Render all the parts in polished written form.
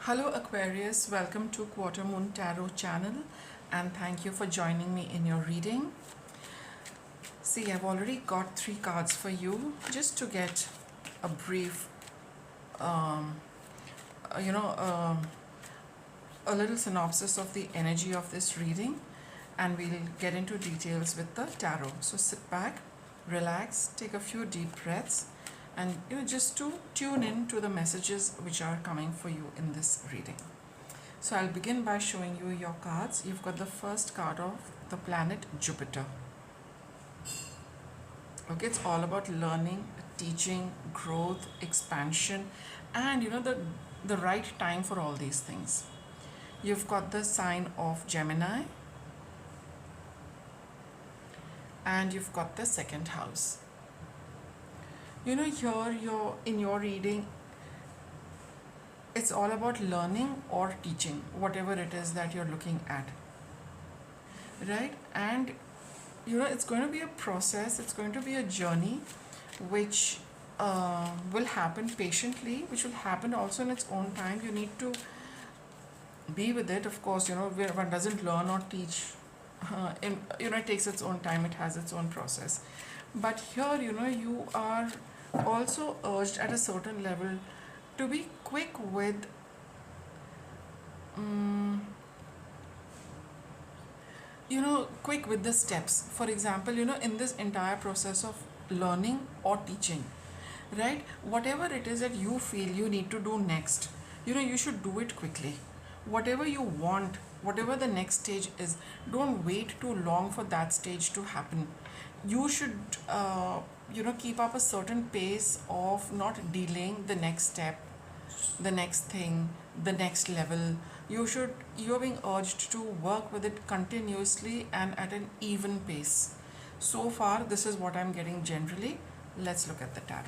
Hello Aquarius, welcome to Quarter Moon Tarot channel and thank you for joining me in your reading. See, I've already got 3 cards for you just to get a brief, um, uh, you know, um a little synopsis of the energy of this reading, and we'll get into details with the tarot. So sit back, relax, take a few deep breaths, and just to tune in to the messages which are coming for you in this reading. So I'll begin by showing you your cards. You've got the first card of the planet Jupiter. Okay, it's all about learning, teaching, growth, expansion, and the right time for all these things. You've got the sign of Gemini, and you've got the second house. Here in your reading, it's all about learning or teaching, whatever it is that you're looking at, right? And it's going to be a process, it's going to be a journey which will happen patiently, which will happen also in its own time. You need to be with it, of course. Where one doesn't learn or teach, it takes its own time, it has its own process. But here, you are also urged at a certain level to be quick with quick with the steps. For example, in this entire process of learning or teaching, right, whatever it is that you feel you need to do next, you should do it quickly. Whatever you want, whatever the next stage is, don't wait too long for that stage to happen. You should keep up a certain pace of not delaying the next step, the next thing, the next level. You're being urged to work with it continuously and at an even pace. So far, this is what I'm getting generally. Let's look at the tarot.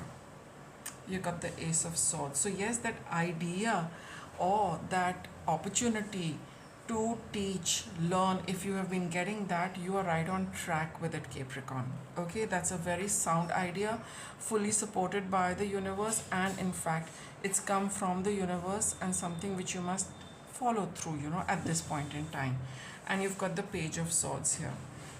You got the Ace of Swords. So yes, that idea or that opportunity to teach, learn, if you have been getting that, you are right on track with it, Capricorn. Okay, that's a very sound idea, fully supported by the universe, and in fact it's come from the universe and something which you must follow through, at this point in time. And you've got the Page of Swords here.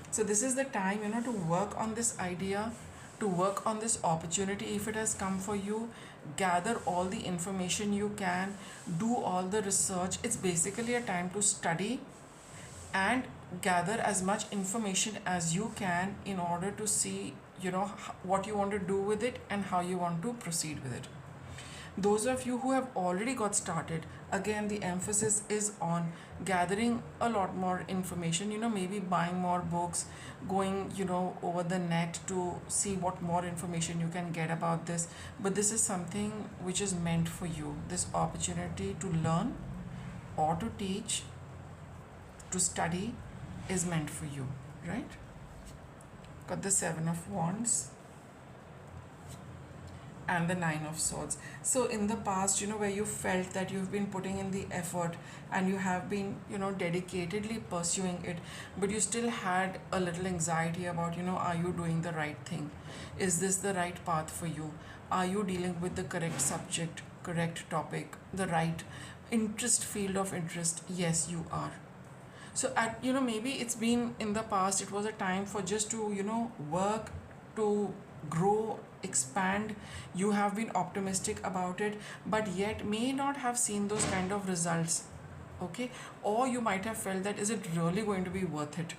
So this is the time, to work on this idea, to work on this opportunity. If it has come for you, gather all the information you can, do all the research. It's basically a time to study and gather as much information as you can in order to see what you want to do with it and how you want to proceed with it. Those of you who have already got started, again the emphasis is on gathering a lot more information, maybe buying more books, going over the net to see what more information you can get about this. But this is something which is meant for you, this opportunity to learn or to teach, to study, is meant for you, right? Got the Seven of Wands and the Nine of Swords. So in the past, where you felt that you've been putting in the effort and you have been dedicatedly pursuing it, but you still had a little anxiety about are you doing the right thing? Is this the right path for you? Are you dealing with the correct subject, correct topic, the right field of interest? Yes, you are. So at maybe it's been in the past, it was a time for just to work, to grow, expand. You have been optimistic about it, but yet may not have seen those kind of results. Okay, or you might have felt that, is it really going to be worth it,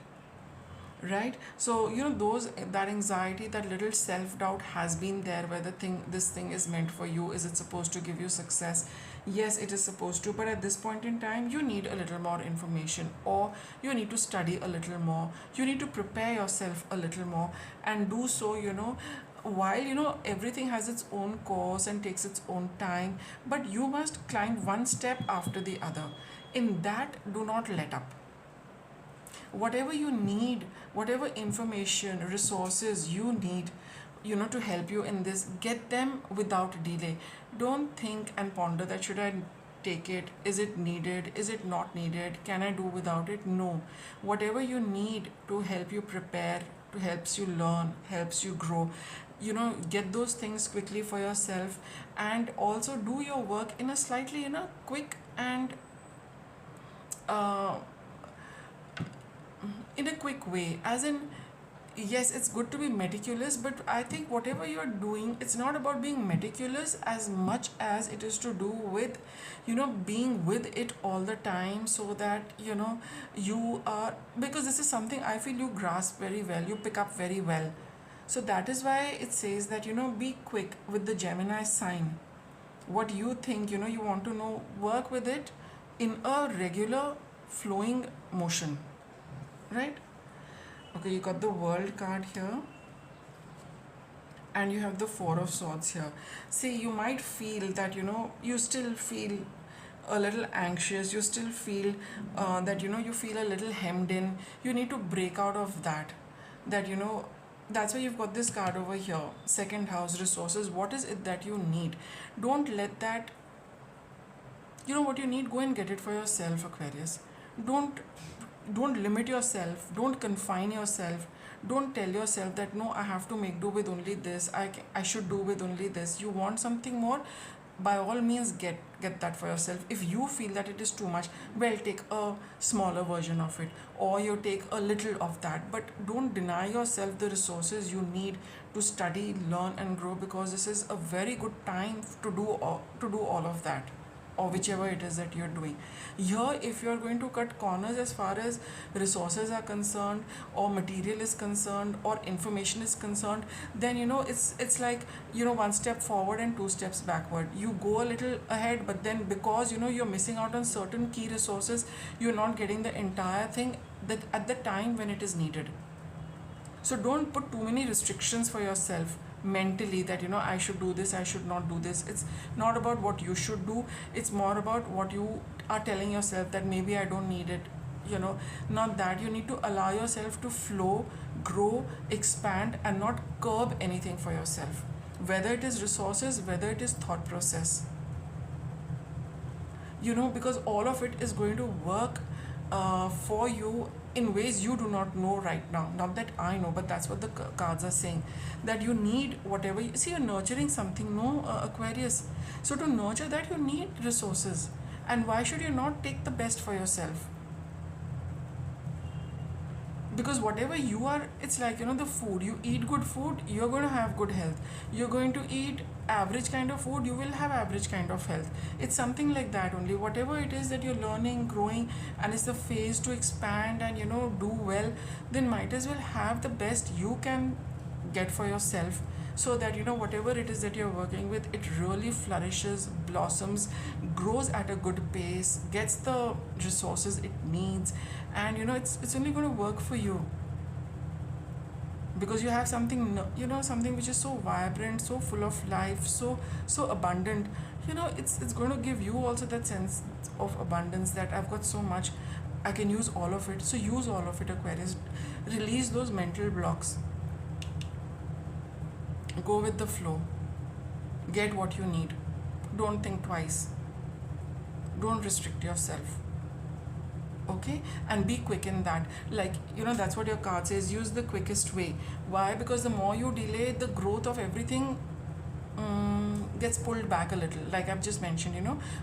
right? So that anxiety, that little self-doubt has been there, whether this thing is meant for you. Is it supposed to give you success? Yes, it is supposed to, but at this point in time you need a little more information, or you need to study a little more, you need to prepare yourself a little more, and do so while everything has its own course and takes its own time, but you must climb one step after the other. In that, do not let up. Whatever you need, whatever information, resources you need to help you in this, get them without delay. Don't think and ponder that, should I take it, is it needed, is it not needed, can I do without it? No. Whatever you need to help you prepare, to helps you learn, helps you grow, get those things quickly for yourself, and also do your work in a slightly quick and uh, in a quick way, as in, yes, it's good to be meticulous, but I think whatever you're doing, it's not about being meticulous as much as it is to do with being with it all the time, so that you are, because this is something I feel you grasp very well, you pick up very well. So that is why it says that be quick with the Gemini sign. What you think, you want to know, work with it in a regular flowing motion, right? Okay, you got the World card here, and you have the Four of Swords here. See, you might feel that you still feel a little anxious, you still feel that you feel a little hemmed in. You need to break out of that. That that's why you've got this card over here, second house, resources. What is it that you need? Don't let that, what you need, go and get it for yourself, Aquarius. Don't limit yourself, don't confine yourself, don't tell yourself that no, I have to make do with only this, I should do with only this. You want something more, by all means get that for yourself. If you feel that it is too much, well, take a smaller version of it, or you take a little of that, but don't deny yourself the resources you need to study, learn and grow, because this is a very good time to do all of that, or whichever it is that you're doing. Here, if you're going to cut corners as far as resources are concerned, or material is concerned, or information is concerned, then it's like one step forward and two steps backward. You go a little ahead, but then because you're missing out on certain key resources, you're not getting the entire thing that at the time when it is needed. So don't put too many restrictions for yourself mentally, that I should do this, I should not do this. It's not about what you should do, it's more about what you are telling yourself, that maybe I don't need it. Not that. You need to allow yourself to flow, grow, expand, and not curb anything for yourself, whether it is resources, whether it is thought process, because all of it is going to work for you in ways you do not know right now. Not that I know, but that's what the cards are saying, that you need whatever see, you're nurturing something, no, Aquarius. So to nurture that, you need resources, and why should you not take the best for yourself? Because whatever you are, it's like the food, you eat good food, you're going to have good health. You're going to eat average kind of food, you will have average kind of health. It's something like that only. Whatever it is that you're learning, growing, and it's the phase to expand and do well, then might as well have the best you can get for yourself, so that whatever it is that you're working with, it really flourishes, blossoms, grows at a good pace, gets the resources it needs, and it's only going to work for you, because you have something, something which is so vibrant, so full of life, so abundant. It's going to give you also that sense of abundance, that I've got so much, I can use all of it. So use all of it, Aquarius. Release those mental blocks, go with the flow, get what you need, don't think twice, don't restrict yourself, okay? And be quick in that. Like that's what your card says, use the quickest way. Why? Because the more you delay, the growth of everything gets pulled back a little, like I've just mentioned,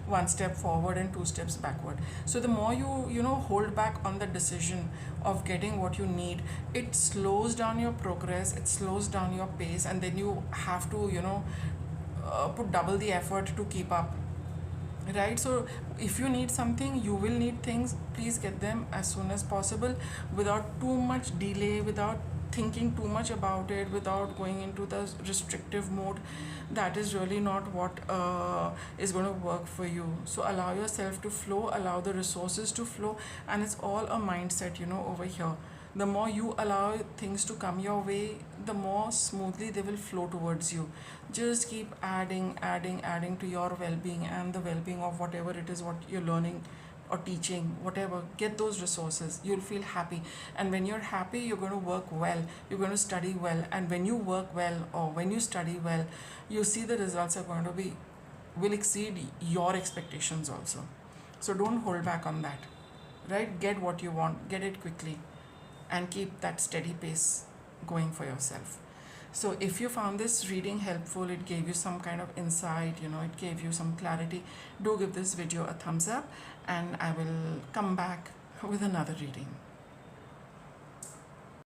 one step forward and two steps backward. So the more you hold back on the decision of getting what you need, it slows down your progress, it slows down your pace, and then you have to put double the effort to keep up, right? So if you need something, you will need things, please get them as soon as possible, without too much delay, without thinking too much about it, without going into the restrictive mode. That is really not what is going to work for you. So allow yourself to flow, allow the resources to flow, and it's all a mindset over here. The more you allow things to come your way, the more smoothly they will flow towards you. Just keep adding to your well-being and the well-being of whatever it is what you're learning or teaching, whatever. Get those resources, you'll feel happy, and when you're happy, you're going to work well, you're going to study well, and when you work well or when you study well, you see the results are going to will exceed your expectations also. So don't hold back on that, right? Get what you want, get it quickly, and keep that steady pace going for yourself. So if you found this reading helpful, it gave you some kind of insight, it gave you some clarity, do give this video a thumbs up, and I will come back with another reading.